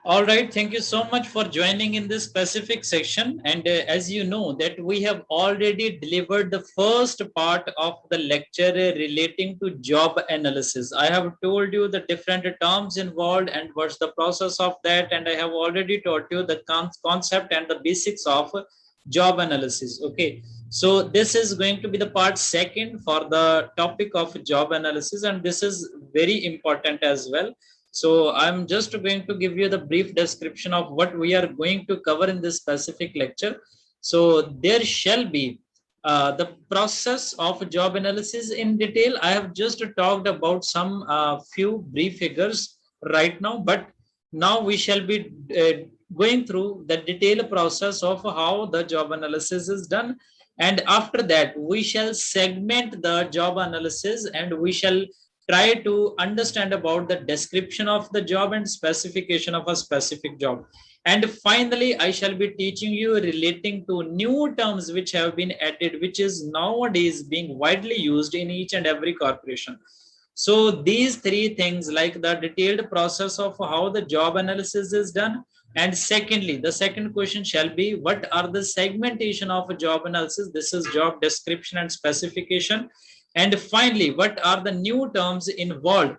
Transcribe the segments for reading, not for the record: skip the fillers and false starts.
All right, thank you so much for joining in this specific section. And as you know that we have already delivered the first part of the lecture relating to job analysis. I have told you the different terms involved and what's the process of that. And I have already taught you the concept and the basics of job analysis. Okay. So this is going to be the part second for the topic of job analysis. And this is very important as well. So I'm just going to give you the brief description of what we are going to cover in this specific lecture. So there shall be the process of job analysis in detail. I have just talked about some few brief figures right now, but now we shall be going through the detailed process of how the job analysis is done. And after that, we shall segment the job analysis and we shall try to understand about the description of the job and specification of a specific job. And finally, I shall be teaching you relating to new terms which have been added, which is nowadays being widely used in each and every corporation. So these three things, like the detailed process of how the job analysis is done, and secondly, the second question shall be what are the segmentation of a job analysis? This is job description and specification. And finally, what are the new terms involved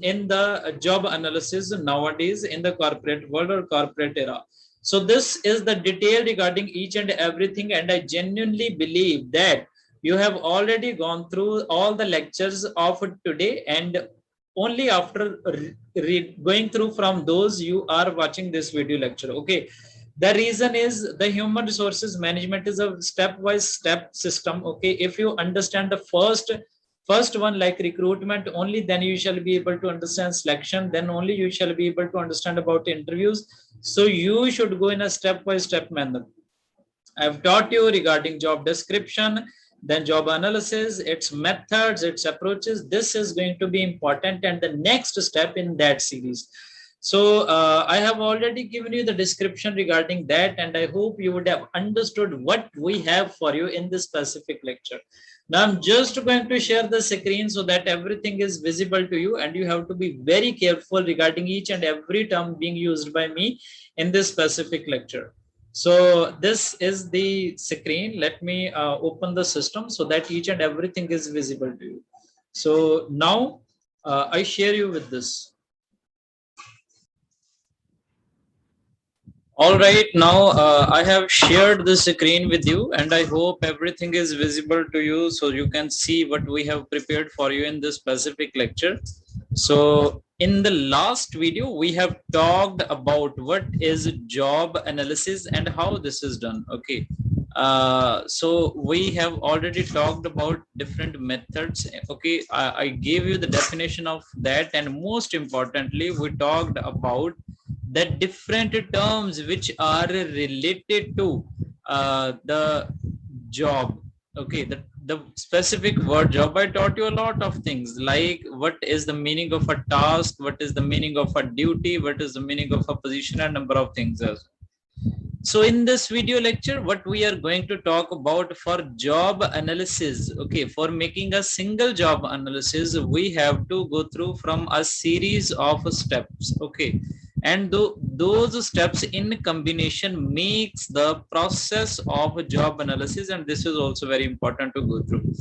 in the job analysis nowadays in the corporate world or corporate era? So this is the detail regarding each and everything. And I genuinely believe that you have already gone through all the lectures of today, and only after going through from those you are watching this video lecture. Okay, the reason is the human resources management is a step-wise step system. Okay, if you understand the first one, like recruitment, only then you shall be able to understand selection, then only you shall be able to understand about interviews. So you should go in a step-by-step manner. I've taught you regarding job description, then job analysis, its methods, its approaches. This is going to be important and the next step in that series. So I have already given you the description regarding that, and I hope you would have understood what we have for you in this specific lecture. Now I'm just going to share the screen so that everything is visible to you, and you have to be very careful regarding each and every term being used by me in this specific lecture. So this is the screen. Let me open the system so that each and everything is visible to you. So now I share you with this. All right, now I have shared the screen with you, and I hope everything is visible to you so you can see what we have prepared for you in this specific lecture. So in the last video, we have talked about what is job analysis and how this is done. Okay. So we have already talked about different methods. Okay, I gave you the definition of that, and most importantly, we talked about the different terms which are related to the job. Okay, the specific word job, I taught you a lot of things, like what is the meaning of a task, what is the meaning of a duty, what is the meaning of a position, and number of things as well. So in this video lecture, what we are going to talk about for job analysis, okay, for making a single job analysis, we have to go through from a series of steps, okay, and those steps in combination makes the process of job analysis, and this is also very important to go through.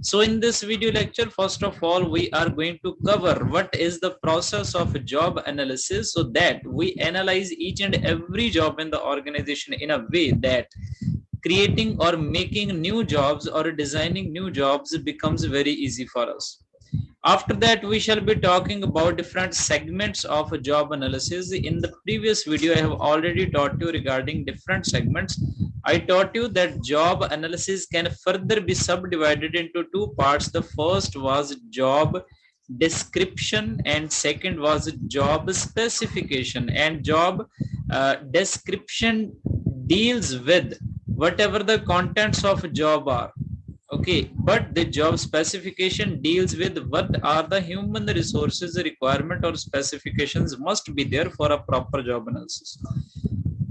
So in this video lecture, first of all, we are going to cover what is the process of job analysis, so that we analyze each and every job in the organization in a way that creating or making new jobs or designing new jobs becomes very easy for us. After that, we shall be talking about different segments of a job analysis. In the previous video, I have already taught you regarding different segments. I taught you that job analysis can further be subdivided into two parts. The first was job description and second was job specification. And job description deals with whatever the contents of job are. Okay, but the job specification deals with what are the human resources requirement or specifications must be there for a proper job analysis.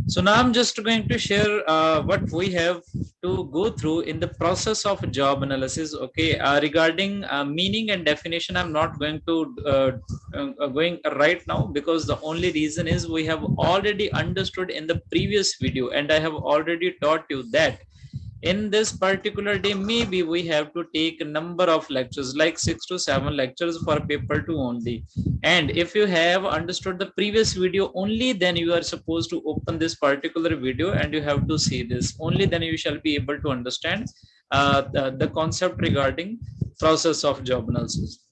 So now I'm just going to share what we have to go through in the process of job analysis. Okay, regarding meaning and definition, I'm not going to going right now, because the only reason is we have already understood in the previous video, and I have already taught you that in this particular day maybe we have to take a number of lectures, like 6 to 7 lectures for paper 2 only. And if you have understood the previous video only, then you are supposed to open this particular video and you have to see this only, then you shall be able to understand the concept regarding process of job analysis.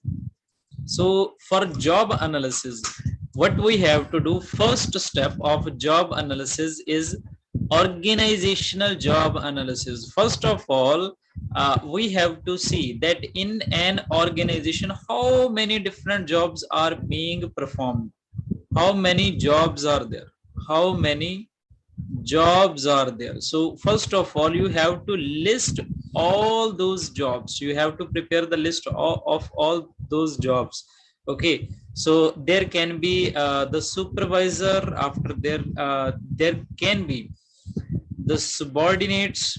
So for job analysis, what we have to do, first step of job analysis is organizational job analysis. First of all, we have to see that in an organization, how many different jobs are being performed. How many jobs are there? How many jobs are there? So first of all, you have to list all those jobs. You have to prepare the list of all those jobs. Okay, so there can be the supervisor. After there can be the subordinates.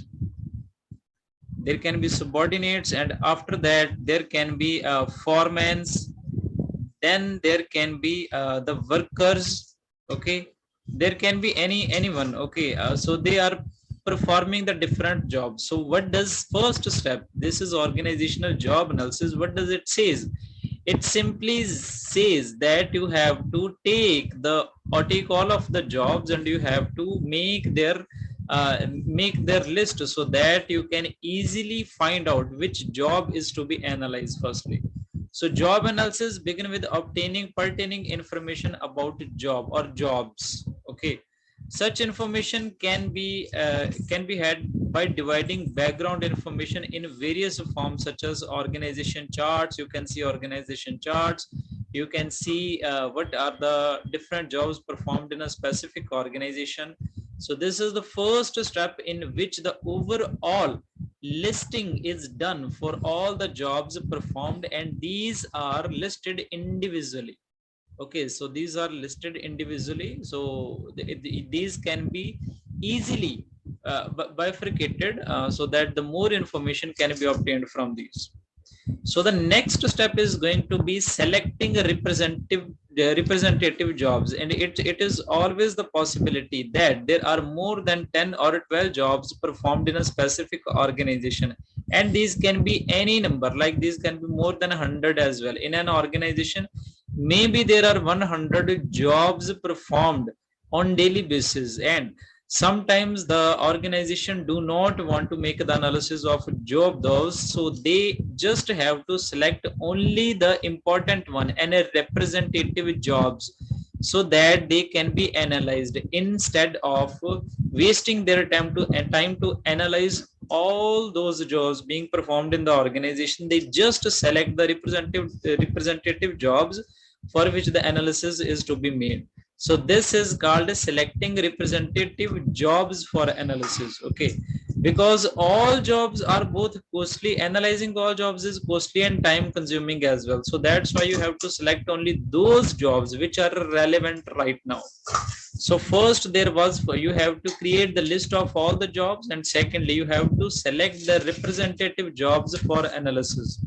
There can be subordinates, and after that there can be foremans. Then there can be the workers. Okay, there can be anyone. Okay, so they are performing the different jobs. So what does first step, this is organizational job analysis, what does it says? It simply says that you have to take all of the jobs and you have to make their list, so that you can easily find out which job is to be analyzed firstly. So job analysis begin with obtaining pertaining information about job or jobs. Okay, such information can be had by dividing background information in various forms, such as organization charts. You can see organization charts. You can see what are the different jobs performed in a specific organization. So this is the first step in which the overall listing is done for all the jobs performed, and these are listed individually. Okay, so these are listed individually. So these can be easily bifurcated, so that the more information can be obtained from these. So the next step is going to be selecting a representative jobs, and it is always the possibility that there are more than 10 or 12 jobs performed in a specific organization, and these can be any number, like these can be more than 100 as well. In an organization, maybe there are 100 jobs performed on daily basis, and sometimes the organization do not want to make the analysis of job those, so they just have to select only the important one and a representative jobs, so that they can be analyzed, instead of wasting their time to analyze all those jobs being performed in the organization. They just select the representative jobs for which the analysis is to be made. So this is called selecting representative jobs for analysis. Okay, because all jobs are both costly. Analyzing all jobs is costly and time consuming as well. So that's why you have to select only those jobs which are relevant right now. So first you have to create the list of all the jobs, and secondly you have to select the representative jobs for analysis.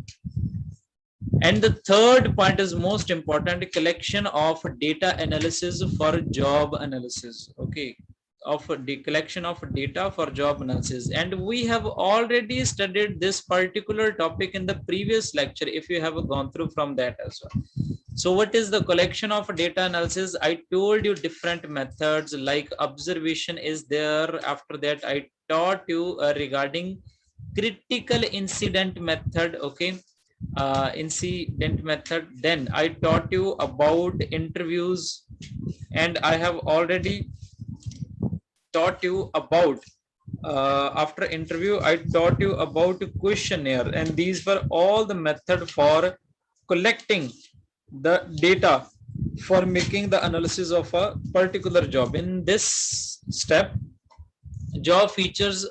And the third point is most important, collection of data analysis for job analysis. Okay, of the collection of data for job analysis. And we have already studied this particular topic in the previous lecture, if you have gone through from that as well. So what is the collection of data analysis? I told you different methods, like observation is there. After that, I taught you regarding critical incident method. Okay, incident method. Then I taught you about interviews, and I have already taught you about after interview I taught you about questionnaire, and these were all the method for collecting the data for making the analysis of a particular job. In this step, job features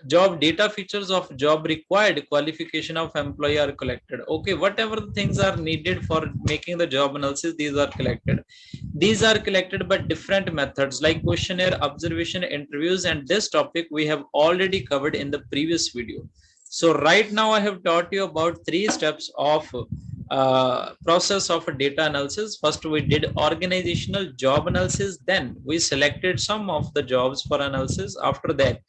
job data features of job required qualification of employee are collected. Okay, whatever the things are needed for making the job analysis, these are collected. These are collected by different methods like questionnaire, observation, interviews, and this topic we have already covered in the previous video. So right now I have taught you about 3 steps of process of data analysis. First we did organizational job analysis, then we selected some of the jobs for analysis. After that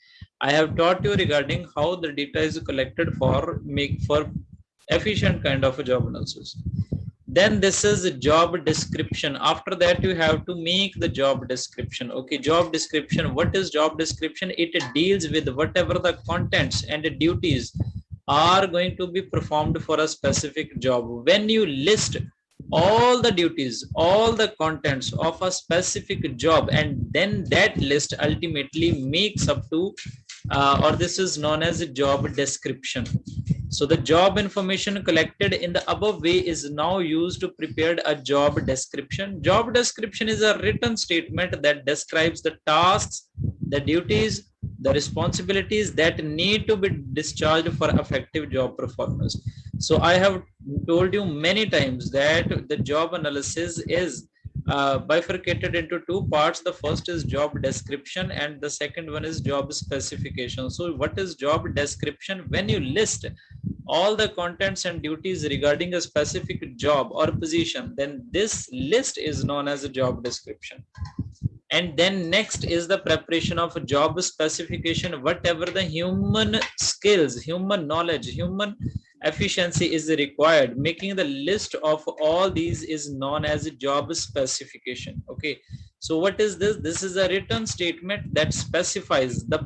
I have taught you regarding how the data is collected for efficient kind of a job analysis. Then this is job description. After that you have to make the job description. Okay, job description. What is job description? It deals with whatever the contents and the duties are going to be performed for a specific job. When you list all the duties, all the contents of a specific job, and then that list ultimately makes up to or this is known as a job description. So the job information collected in the above way is now used to prepare a job description. Job description is a written statement that describes the tasks, the duties, the responsibilities that need to be discharged for effective job performance. So I have told you many times that the job analysis is bifurcated into 2 parts. The first is job description and the second one is job specification. So what is job description? When you list all the contents and duties regarding a specific job or position, then this list is known as a job description. And then next is the preparation of a job specification. Whatever the human skills, human knowledge, human efficiency is required, making the list of all these is known as a job specification. Okay, so what is this? This is a written statement that specifies the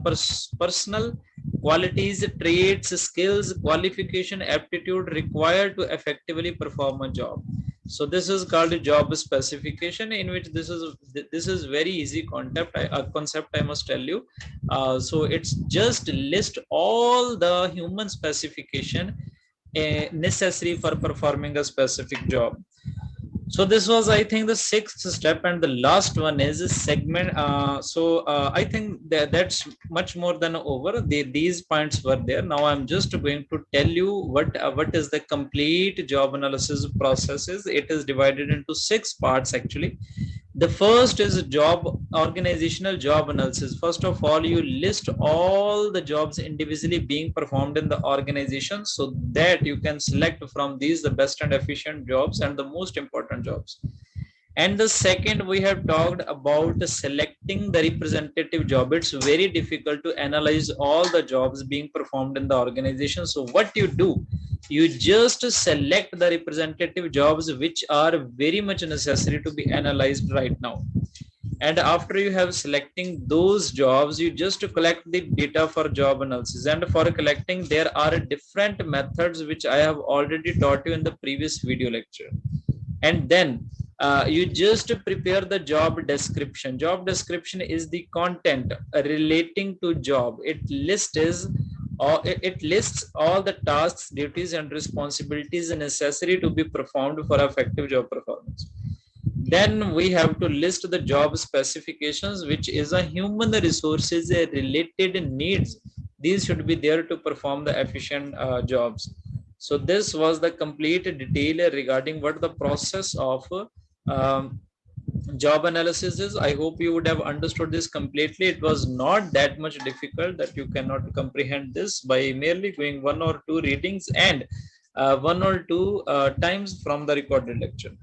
personal qualities, traits, skills, qualification, aptitude required to effectively perform a job. So this is called a job specification, in which this is very easy concept I must tell you. So it's just list all the human specification necessary for performing a specific job. So this was, I think, the 6th step, and the last one is a segment. I think that's much more than over. These points were there. Now I'm just going to tell you what is the complete job analysis process is. It is divided into 6 parts actually. The first is organizational job analysis. First of all, you list all the jobs individually being performed in the organization so that you can select from these the best and efficient jobs and the most important jobs. And the second, we have talked about selecting the representative job. It's very difficult to analyze all the jobs being performed in the organization. So what you do, you just select the representative jobs which are very much necessary to be analyzed right now. And after you have selecting those jobs, you just collect the data for job analysis. And for collecting, there are different methods which I have already taught you in the previous video lecture. And then you just prepare the job description. Job description is the content relating to job. It lists all the tasks, duties, and responsibilities necessary to be performed for effective job performance. Then we have to list the job specifications, which is a human resources related needs. These should be there to perform the efficient jobs. So this was the complete detail regarding what the process of job analysis is. I hope you would have understood this completely. It was not that much difficult that you cannot comprehend this by merely going 1 or 2 readings and 1 or 2 times from the recorded lecture.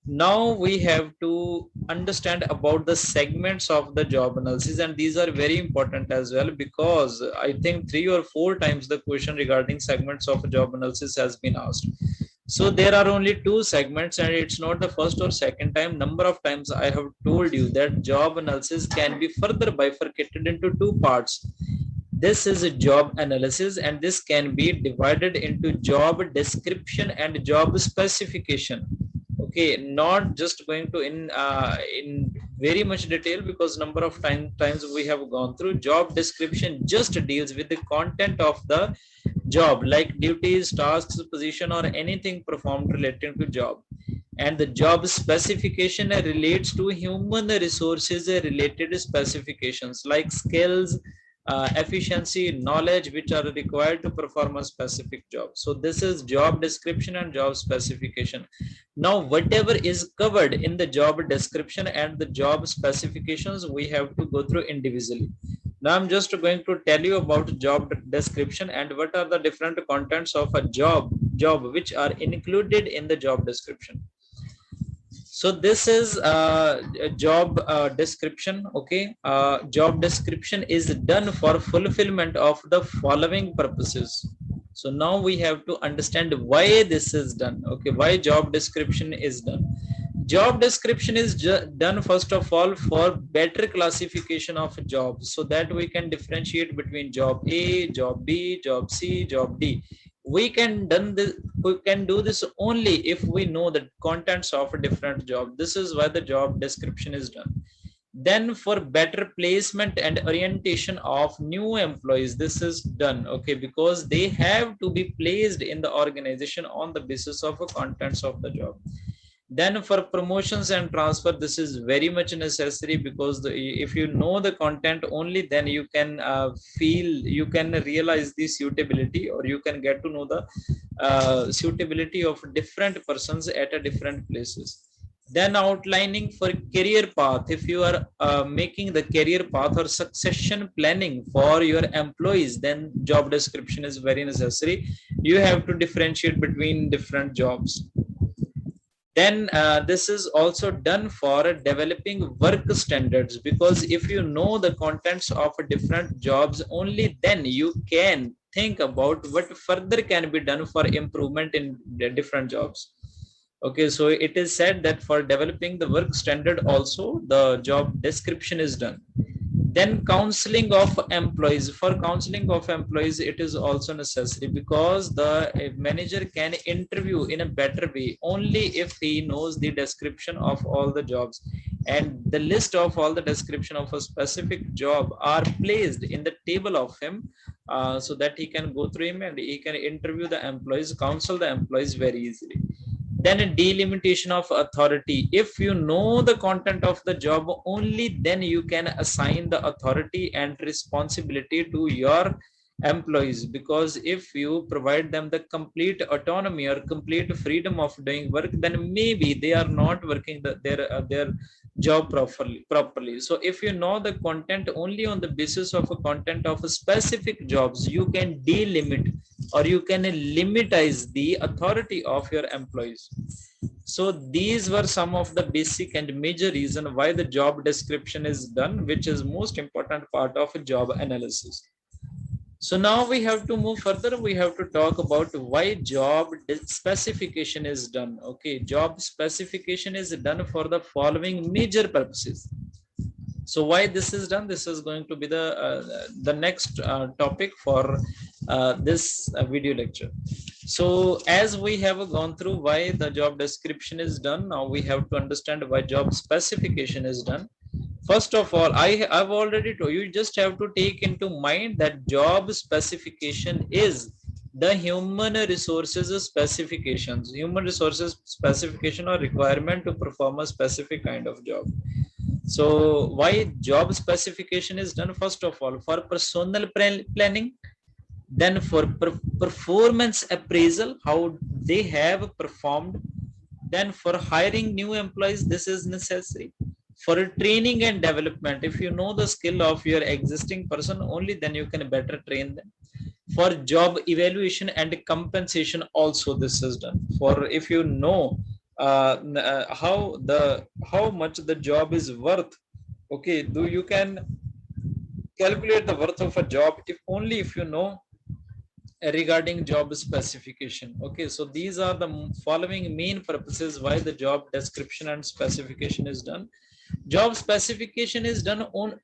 Now we have to understand about the segments of the job analysis, and these are very important as well, because I think 3 or 4 times the question regarding segments of job analysis has been asked. So there are only 2 segments, and it's not the first or second time. Number of times I have told you that job analysis can be further bifurcated into 2 parts. This is a job analysis, and this can be divided into job description and job specification. Okay, not just going to in very much detail, because number of times we have gone through. Job description just deals with the content of the job, like duties, tasks, position, or anything performed related to job. And the job specification relates to human resources related specifications like skills, efficiency, knowledge which are required to perform a specific job. So this is job description and job specification. Now whatever is covered in the job description and the job specifications, we have to go through individually. Now I'm just going to tell you about job description and what are the different contents of a job which are included in the job description. So this is a job description. Okay, job description is done for fulfillment of the following purposes. So now we have to understand why this is done. Okay, why job description is done. Job description is done first of all for better classification of jobs, so that we can differentiate between job A, job B, job C, job D. We can do this only if we know the contents of a different job. This is why the job description is done. Then for better placement and orientation of new employees, this is done. Okay, because they have to be placed in the organization on the basis of the contents of the job. Then for promotions and transfer, this is very much necessary, because if you know the content only, then you can you can realize the suitability, or you can get to know the suitability of different persons at a different places. Then outlining for career path, if you are making the career path or succession planning for your employees, then job description is very necessary. You have to differentiate between different jobs. Then this is also done for developing work standards, because if you know the contents of different jobs, only then you can think about what further can be done for improvement in the different jobs. Okay, so it is said that for developing the work standard also the job description is done. Then counseling of employees. For counseling of employees, it is also necessary, because the manager can interview in a better way only if he knows the description of all the jobs, and the list of all the description of a specific job are placed in the table of him, so that he can go through him and he can interview the employees, counsel the employees very easily. Then a delimitation of authority. If you know the content of the job, only then you can assign the authority and responsibility to your employees, because if you provide them the complete autonomy or complete freedom of doing work, then maybe they are not working their job properly. So if you know the content only on the basis of a content of a specific jobs, you can delimit or you can limitize the authority of your employees. So these were some of the basic and major reason why the job description is done, which is most important part of a job analysis. So now we have to move further. We have to talk about why job specification is done. Okay, job specification is done for the following major purposes. So why this is done? This is going to be the next topic for this video lecture. So as we have gone through why the job description is done, now we have to understand why job specification is done. First of all, I've already told you, just have to take into mind that job specification is the human resources specifications, human resources specification or requirement to perform a specific kind of job. So why job specification is done? First of all, for personal planning, then for performance appraisal, how they have performed, then for hiring new employees, this is necessary. For training and development, if you know the skill of your existing person, only then you can better train them. For job evaluation and compensation, also this is done. For if you know how much the job is worth, okay, you can calculate the worth of a job if you know regarding job specification. Okay, so these are the following main purposes why the job description and specification is done. Job specification is done on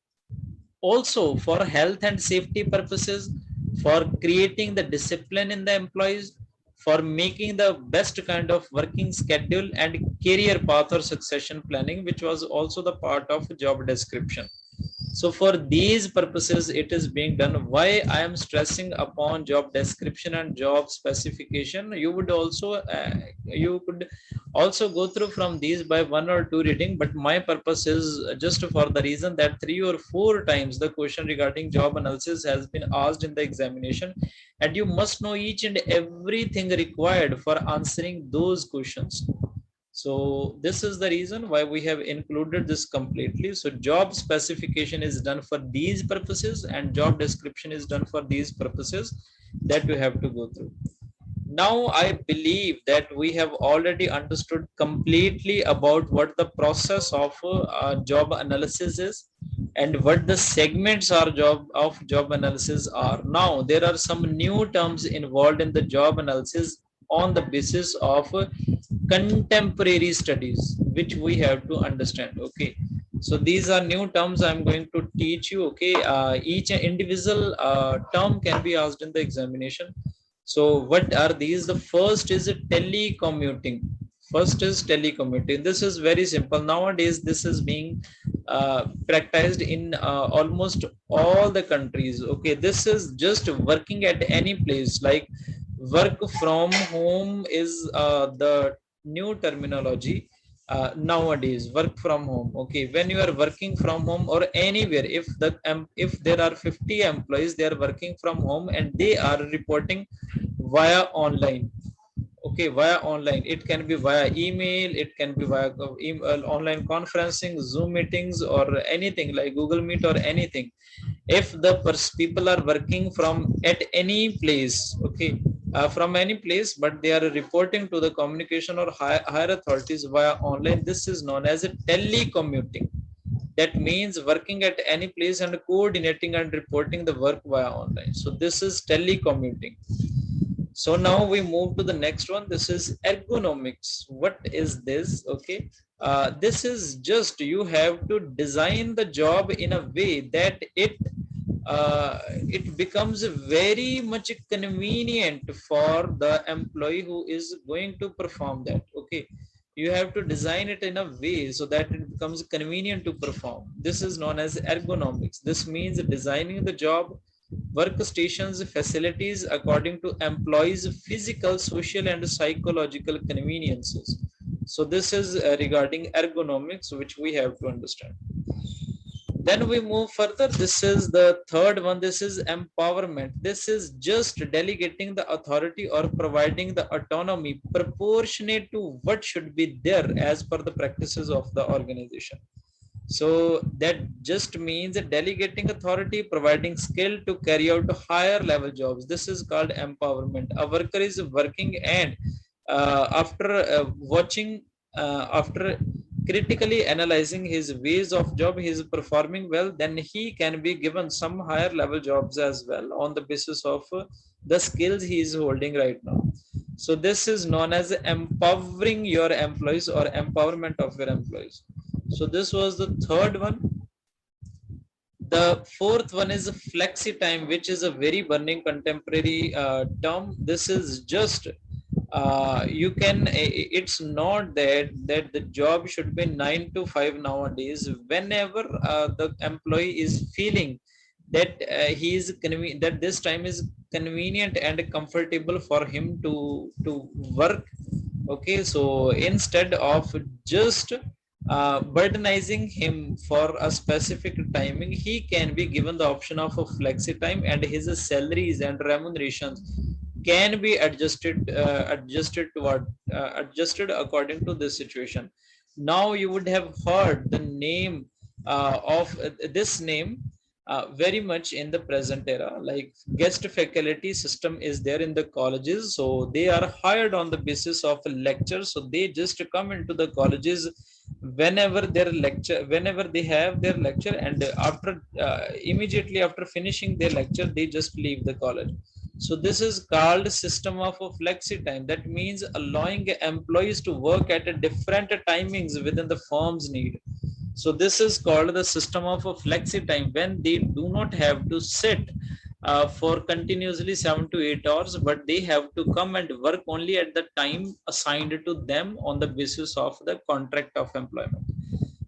also for health and safety purposes, for creating the discipline in the employees, for making the best kind of working schedule and career path or succession planning, which was also the part of job description. So for these purposes, it is being done. Why I am stressing upon job description and job specification? You could also go through from these by one or two reading, but my purpose is just for the reason that 3 or 4 times the question regarding job analysis has been asked in the examination, and you must know each and everything required for answering those questions. So this is the reason why we have included this completely. So job specification is done for these purposes and job description is done for these purposes that you have to go through. Now I believe that we have already understood completely about what the process of job analysis is and what the segments are job analysis are. Now there are some new terms involved in the job analysis on the basis of contemporary studies which we have to understand. Okay, so these are new terms I'm going to teach you. Okay, each individual term can be asked in the examination. So what are these? The first is telecommuting. First is telecommuting. This is very simple. Nowadays this is being practiced in almost all the countries. Okay, this is just working at any place. Like work from home is the new terminology nowadays. Work from home. Okay, when you are working from home or anywhere, if there are 50 employees, they are working from home and they are reporting via online. Okay, via online. It can be via email, it can be via email, online conferencing, Zoom meetings, or anything like Google Meet or anything. If the people are working from at any place, okay, from any place, but they are reporting to the communication or higher authorities via online, this is known as a telecommuting. That means working at any place and coordinating and reporting the work via online. So this is telecommuting. So now we move to the next one. This is ergonomics. What is this? Okay, this is just you have to design the job in a way that it becomes very much convenient for the employee who is going to perform that. Okay, you have to design it in a way so that it becomes convenient to perform. This is known as ergonomics. This means designing the job workstations facilities according to employees physical, social and psychological conveniences. So this is regarding ergonomics, which we have to understand. Then we move further. This is the third one. This is empowerment. This is just delegating the authority or providing the autonomy proportionate to what should be there as per the practices of the organization. So that just means delegating authority, providing skill to carry out higher level jobs. This is called empowerment. A worker is working and after critically analyzing his ways of job, he is performing well, then he can be given some higher level jobs as well on the basis of the skills he is holding right now. So this is known as empowering your employees or empowerment of your employees. So this was the third one. The fourth one is flexi time, which is a very burning contemporary term. This is just you can. It's not that the job should be 9 to 5 nowadays. Whenever the employee is feeling that he is that this time is convenient and comfortable for him to work. Okay, so instead of just burdenizing him for a specific timing, he can be given the option of a flexi time, and his salaries and remunerations can be adjusted according to this situation. Now you would have heard the name of this name very much in the present era. Like guest faculty system is there in the colleges, so they are hired on the basis of a lecture. So they just come into the colleges whenever they have their lecture, and after immediately after finishing their lecture, they just leave the college. So this is called system of a flexi time. That means allowing employees to work at a different timings within the firm's need. So this is called the system of a flexi time, when they do not have to sit for continuously 7 to 8 hours, but they have to come and work only at the time assigned to them on the basis of the contract of employment.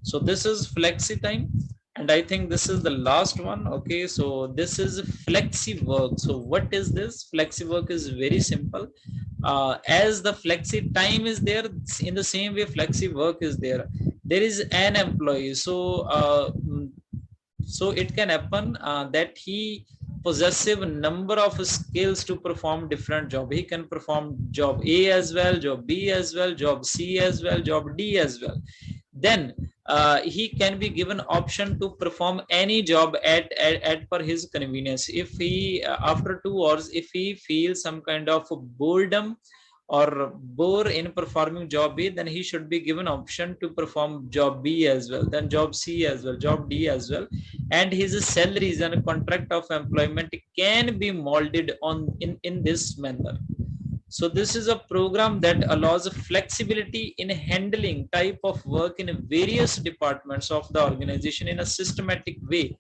So this is flexi time. And I think this is the last one. Okay, so this is flexi work. So what is this? Flexi work is very simple. As the flexi time is there, in the same way flexi work is there. There is an employee, so it can happen that he possessive number of skills to perform different job. He can perform job A as well, job B as well, job C as well, job D as well. Then he can be given option to perform any job at per his convenience. If he after 2 hours, if he feels some kind of boredom or bore in performing job B, then he should be given option to perform job B as well, then job C as well, job D as well. And his salaries and contract of employment can be molded on in this manner. So this is a program that allows flexibility in handling type of work in various departments of the organization in a systematic way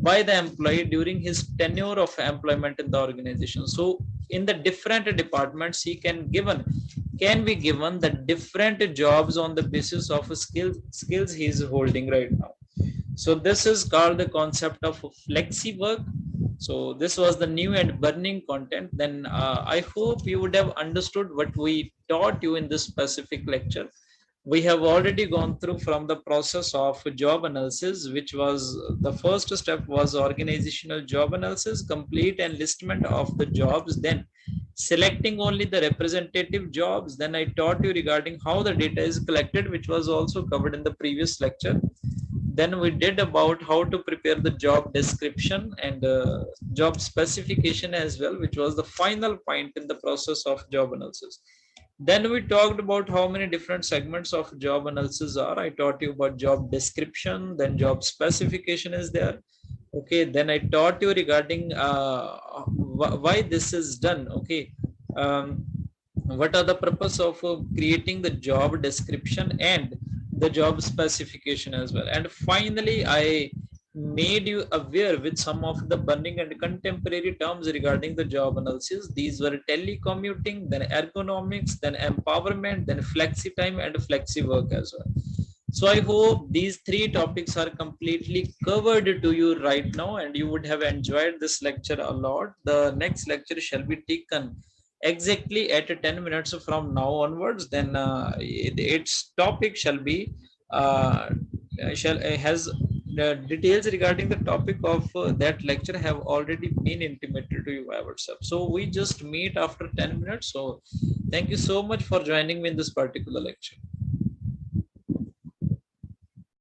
by the employee during his tenure of employment in the organization. So in the different departments, he can be given the different jobs on the basis of skills he is holding right now. So this is called the concept of flexi work. So this was the new and burning content. Then I hope you would have understood what we taught you in this specific lecture. We have already gone through from the process of job analysis, which was the first step was organizational job analysis, complete enlistment of the jobs, then selecting only the representative jobs. Then I taught you regarding how the data is collected, which was also covered in the previous lecture. Then we did about how to prepare the job description and job specification as well, which was the final point in the process of job analysis. Then we talked about how many different segments of job analysis are. I taught you about job description, then job specification is there. Okay, then I taught you regarding why this is done. Okay, um, what are the purpose of creating the job description and the job specification as well. And finally, I made you aware with some of the burning and contemporary terms regarding the job analysis. These were telecommuting, then ergonomics, then empowerment, then flexi time and flexi work as well. So I hope these three topics are completely covered to you right now, and you would have enjoyed this lecture a lot. The next lecture shall be taken exactly at 10 minutes from now onwards. Then its topic shall be shall has details regarding the topic of that lecture have already been intimated to you by WhatsApp. So we just meet after 10 minutes. So thank you so much for joining me in this particular lecture.